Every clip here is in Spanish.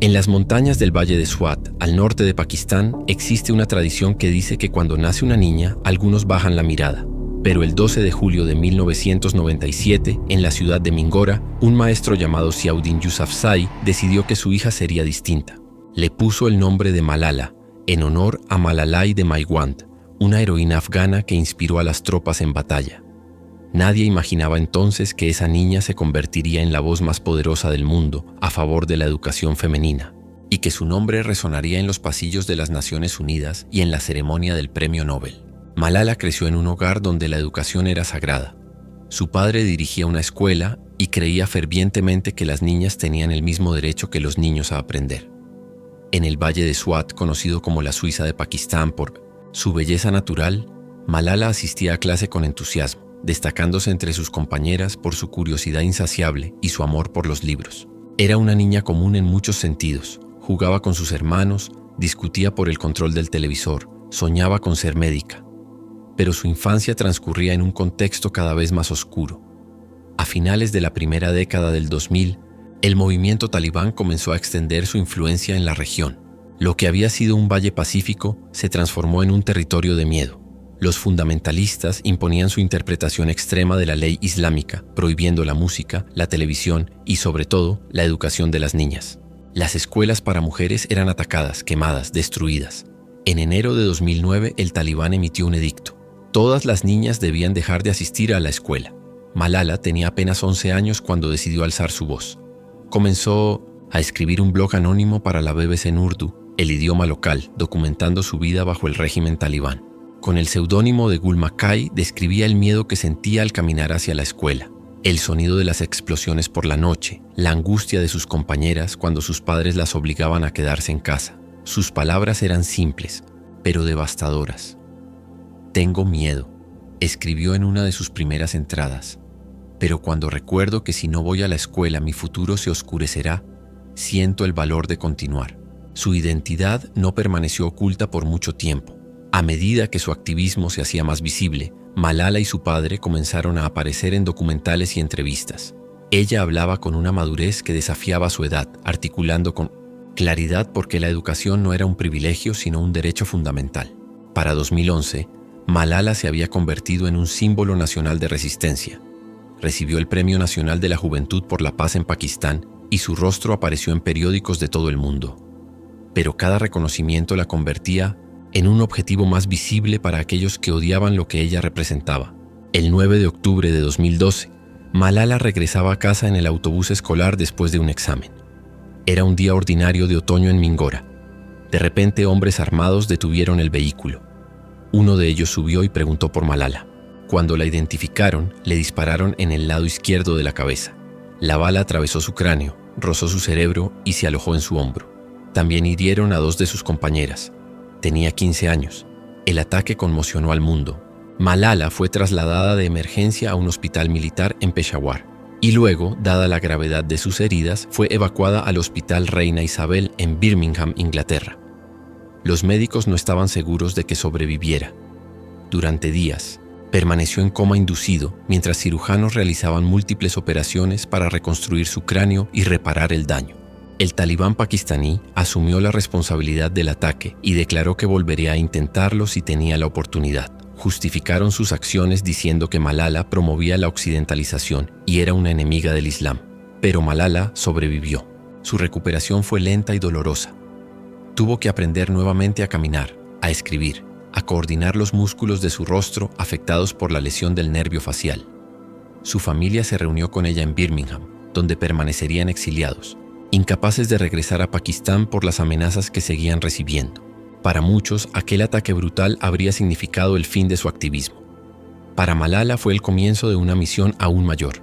En las montañas del Valle de Swat, al norte de Pakistán, existe una tradición que dice que cuando nace una niña, algunos bajan la mirada. Pero el 12 de julio de 1997, en la ciudad de Mingora, un maestro llamado Ziauddin Yousafzai decidió que su hija sería distinta. Le puso el nombre de Malala, en honor a Malalai de Maiwand, una heroína afgana que inspiró a las tropas en batalla. Nadie imaginaba entonces que esa niña se convertiría en la voz más poderosa del mundo a favor de la educación femenina, y que su nombre resonaría en los pasillos de las Naciones Unidas y en la ceremonia del Premio Nobel. Malala creció en un hogar donde la educación era sagrada. Su padre dirigía una escuela y creía fervientemente que las niñas tenían el mismo derecho que los niños a aprender. En el Valle de Swat, conocido como la Suiza de Pakistán por su belleza natural, Malala asistía a clase con entusiasmo, destacándose entre sus compañeras por su curiosidad insaciable y su amor por los libros. Era una niña común en muchos sentidos. Jugaba con sus hermanos, discutía por el control del televisor, soñaba con ser médica. Pero su infancia transcurría en un contexto cada vez más oscuro. A finales de la primera década del 2000, el movimiento talibán comenzó a extender su influencia en la región. Lo que había sido un valle pacífico se transformó en un territorio de miedo. Los fundamentalistas imponían su interpretación extrema de la ley islámica, prohibiendo la música, la televisión y, sobre todo, la educación de las niñas. Las escuelas para mujeres eran atacadas, quemadas, destruidas. En enero de 2009, el talibán emitió un edicto. Todas las niñas debían dejar de asistir a la escuela. Malala tenía apenas 11 años cuando decidió alzar su voz. Comenzó a escribir un blog anónimo para la BBC en Urdu, el idioma local, documentando su vida bajo el régimen talibán. Con el seudónimo de Gul Makai describía el miedo que sentía al caminar hacia la escuela, el sonido de las explosiones por la noche, la angustia de sus compañeras cuando sus padres las obligaban a quedarse en casa. Sus palabras eran simples, pero devastadoras. «Tengo miedo», escribió en una de sus primeras entradas. «Pero cuando recuerdo que si no voy a la escuela mi futuro se oscurecerá, siento el valor de continuar». Su identidad no permaneció oculta por mucho tiempo. A medida que su activismo se hacía más visible, Malala y su padre comenzaron a aparecer en documentales y entrevistas. Ella hablaba con una madurez que desafiaba su edad, articulando con claridad por qué la educación no era un privilegio sino un derecho fundamental. Para 2011, Malala se había convertido en un símbolo nacional de resistencia. Recibió el Premio Nacional de la Juventud por la Paz en Pakistán y su rostro apareció en periódicos de todo el mundo. Pero cada reconocimiento la convertía en un objetivo más visible para aquellos que odiaban lo que ella representaba. El 9 de octubre de 2012, Malala regresaba a casa en el autobús escolar después de un examen. Era un día ordinario de otoño en Mingora. De repente, hombres armados detuvieron el vehículo. Uno de ellos subió y preguntó por Malala. Cuando la identificaron, le dispararon en el lado izquierdo de la cabeza. La bala atravesó su cráneo, rozó su cerebro y se alojó en su hombro. También hirieron a 2 de sus compañeras. Tenía 15 años. El ataque conmocionó al mundo. Malala fue trasladada de emergencia a un hospital militar en Peshawar y luego, dada la gravedad de sus heridas, fue evacuada al Hospital Reina Isabel en Birmingham, Inglaterra. Los médicos no estaban seguros de que sobreviviera. Durante días, permaneció en coma inducido mientras cirujanos realizaban múltiples operaciones para reconstruir su cráneo y reparar el daño. El talibán pakistaní asumió la responsabilidad del ataque y declaró que volvería a intentarlo si tenía la oportunidad. Justificaron sus acciones diciendo que Malala promovía la occidentalización y era una enemiga del Islam. Pero Malala sobrevivió. Su recuperación fue lenta y dolorosa. Tuvo que aprender nuevamente a caminar, a escribir, a coordinar los músculos de su rostro afectados por la lesión del nervio facial. Su familia se reunió con ella en Birmingham, donde permanecerían exiliados, incapaces de regresar a Pakistán por las amenazas que seguían recibiendo. Para muchos, aquel ataque brutal habría significado el fin de su activismo. Para Malala fue el comienzo de una misión aún mayor.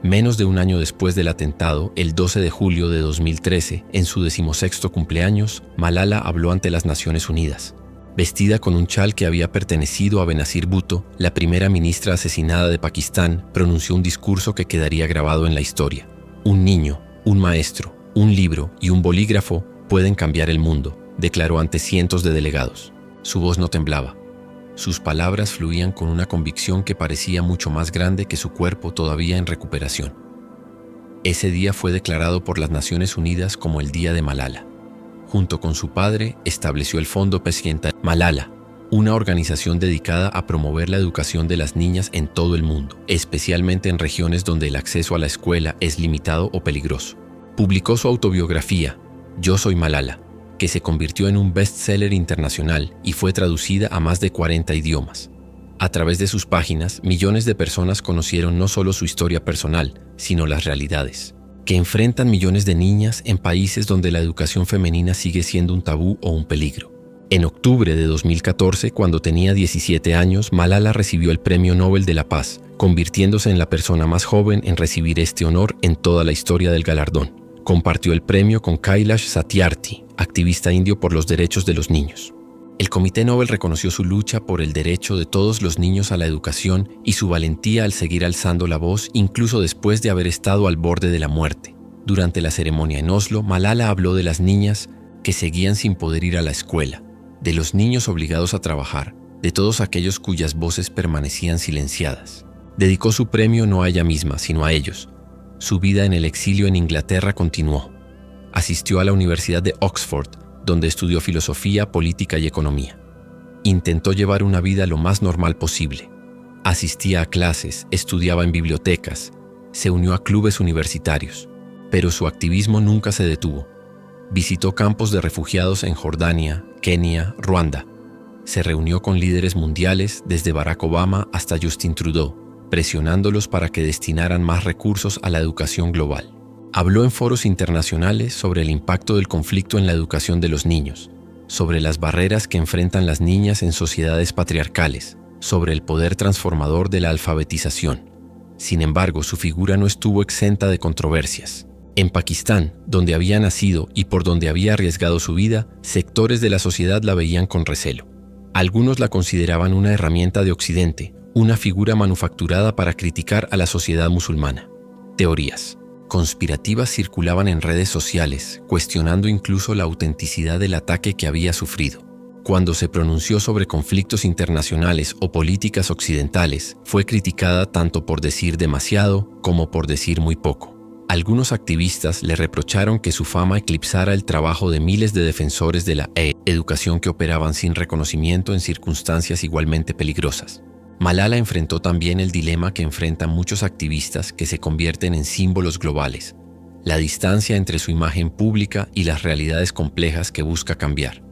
Menos de un año después del atentado, el 12 de julio de 2013, en su 16º cumpleaños, Malala habló ante las Naciones Unidas. Vestida con un chal que había pertenecido a Benazir Bhutto, la primera ministra asesinada de Pakistán pronunció un discurso que quedaría grabado en la historia. Un niño, un maestro, un libro y un bolígrafo pueden cambiar el mundo, declaró ante cientos de delegados. Su voz no temblaba. Sus palabras fluían con una convicción que parecía mucho más grande que su cuerpo todavía en recuperación. Ese día fue declarado por las Naciones Unidas como el Día de Malala. Junto con su padre, estableció el Fondo Presidenta Malala, una organización dedicada a promover la educación de las niñas en todo el mundo, especialmente en regiones donde el acceso a la escuela es limitado o peligroso. Publicó su autobiografía, Yo soy Malala, que se convirtió en un bestseller internacional y fue traducida a más de 40 idiomas. A través de sus páginas, millones de personas conocieron no solo su historia personal, sino las realidades que enfrentan millones de niñas en países donde la educación femenina sigue siendo un tabú o un peligro. En octubre de 2014, cuando tenía 17 años, Malala recibió el Premio Nobel de la Paz, convirtiéndose en la persona más joven en recibir este honor en toda la historia del galardón. Compartió el premio con Kailash Satyarthi, activista indio por los derechos de los niños. El Comité Nobel reconoció su lucha por el derecho de todos los niños a la educación y su valentía al seguir alzando la voz incluso después de haber estado al borde de la muerte. Durante la ceremonia en Oslo, Malala habló de las niñas que seguían sin poder ir a la escuela, de los niños obligados a trabajar, de todos aquellos cuyas voces permanecían silenciadas. Dedicó su premio no a ella misma, sino a ellos. Su vida en el exilio en Inglaterra continuó. Asistió a la Universidad de Oxford, donde estudió filosofía, política y economía. Intentó llevar una vida lo más normal posible. Asistía a clases, estudiaba en bibliotecas, se unió a clubes universitarios, pero su activismo nunca se detuvo. Visitó campos de refugiados en Jordania, Kenia, Ruanda. Se reunió con líderes mundiales desde Barack Obama hasta Justin Trudeau, presionándolos para que destinaran más recursos a la educación global. Habló en foros internacionales sobre el impacto del conflicto en la educación de los niños, sobre las barreras que enfrentan las niñas en sociedades patriarcales, sobre el poder transformador de la alfabetización. Sin embargo, su figura no estuvo exenta de controversias. En Pakistán, donde había nacido y por donde había arriesgado su vida, sectores de la sociedad la veían con recelo. Algunos la consideraban una herramienta de Occidente, una figura manufacturada para criticar a la sociedad musulmana. Teorías conspirativas circulaban en redes sociales, cuestionando incluso la autenticidad del ataque que había sufrido. Cuando se pronunció sobre conflictos internacionales o políticas occidentales, fue criticada tanto por decir demasiado como por decir muy poco. Algunos activistas le reprocharon que su fama eclipsara el trabajo de miles de defensores de la educación que operaban sin reconocimiento en circunstancias igualmente peligrosas. Malala enfrentó también el dilema que enfrentan muchos activistas que se convierten en símbolos globales, la distancia entre su imagen pública y las realidades complejas que busca cambiar.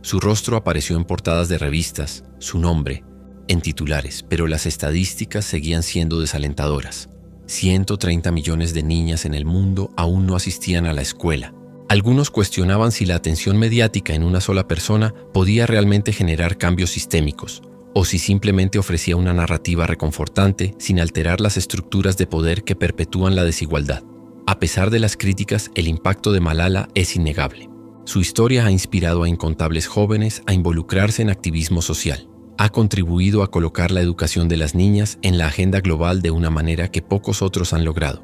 Su rostro apareció en portadas de revistas, su nombre en titulares, pero las estadísticas seguían siendo desalentadoras. 130 millones de niñas en el mundo aún no asistían a la escuela. Algunos cuestionaban si la atención mediática en una sola persona podía realmente generar cambios sistémicos, o si simplemente ofrecía una narrativa reconfortante sin alterar las estructuras de poder que perpetúan la desigualdad. A pesar de las críticas, el impacto de Malala es innegable. Su historia ha inspirado a incontables jóvenes a involucrarse en activismo social. Ha contribuido a colocar la educación de las niñas en la agenda global de una manera que pocos otros han logrado.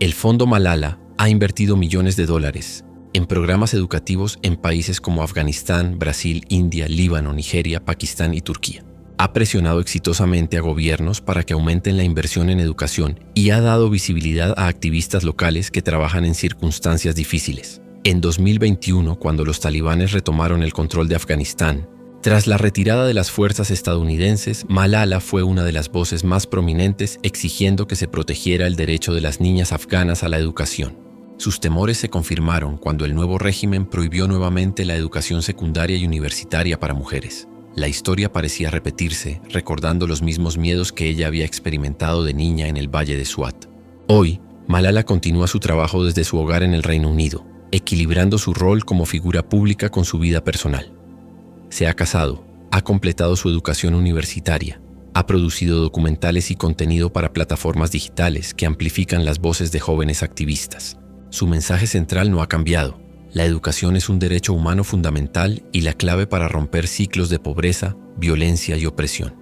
El Fondo Malala ha invertido millones de dólares en programas educativos en países como Afganistán, Brasil, India, Líbano, Nigeria, Pakistán y Turquía. Ha presionado exitosamente a gobiernos para que aumenten la inversión en educación y ha dado visibilidad a activistas locales que trabajan en circunstancias difíciles. En 2021, cuando los talibanes retomaron el control de Afganistán, tras la retirada de las fuerzas estadounidenses, Malala fue una de las voces más prominentes exigiendo que se protegiera el derecho de las niñas afganas a la educación. Sus temores se confirmaron cuando el nuevo régimen prohibió nuevamente la educación secundaria y universitaria para mujeres. La historia parecía repetirse, recordando los mismos miedos que ella había experimentado de niña en el Valle de Swat. Hoy, Malala continúa su trabajo desde su hogar en el Reino Unido, equilibrando su rol como figura pública con su vida personal. Se ha casado, ha completado su educación universitaria, ha producido documentales y contenido para plataformas digitales que amplifican las voces de jóvenes activistas. Su mensaje central no ha cambiado. La educación es un derecho humano fundamental y la clave para romper ciclos de pobreza, violencia y opresión.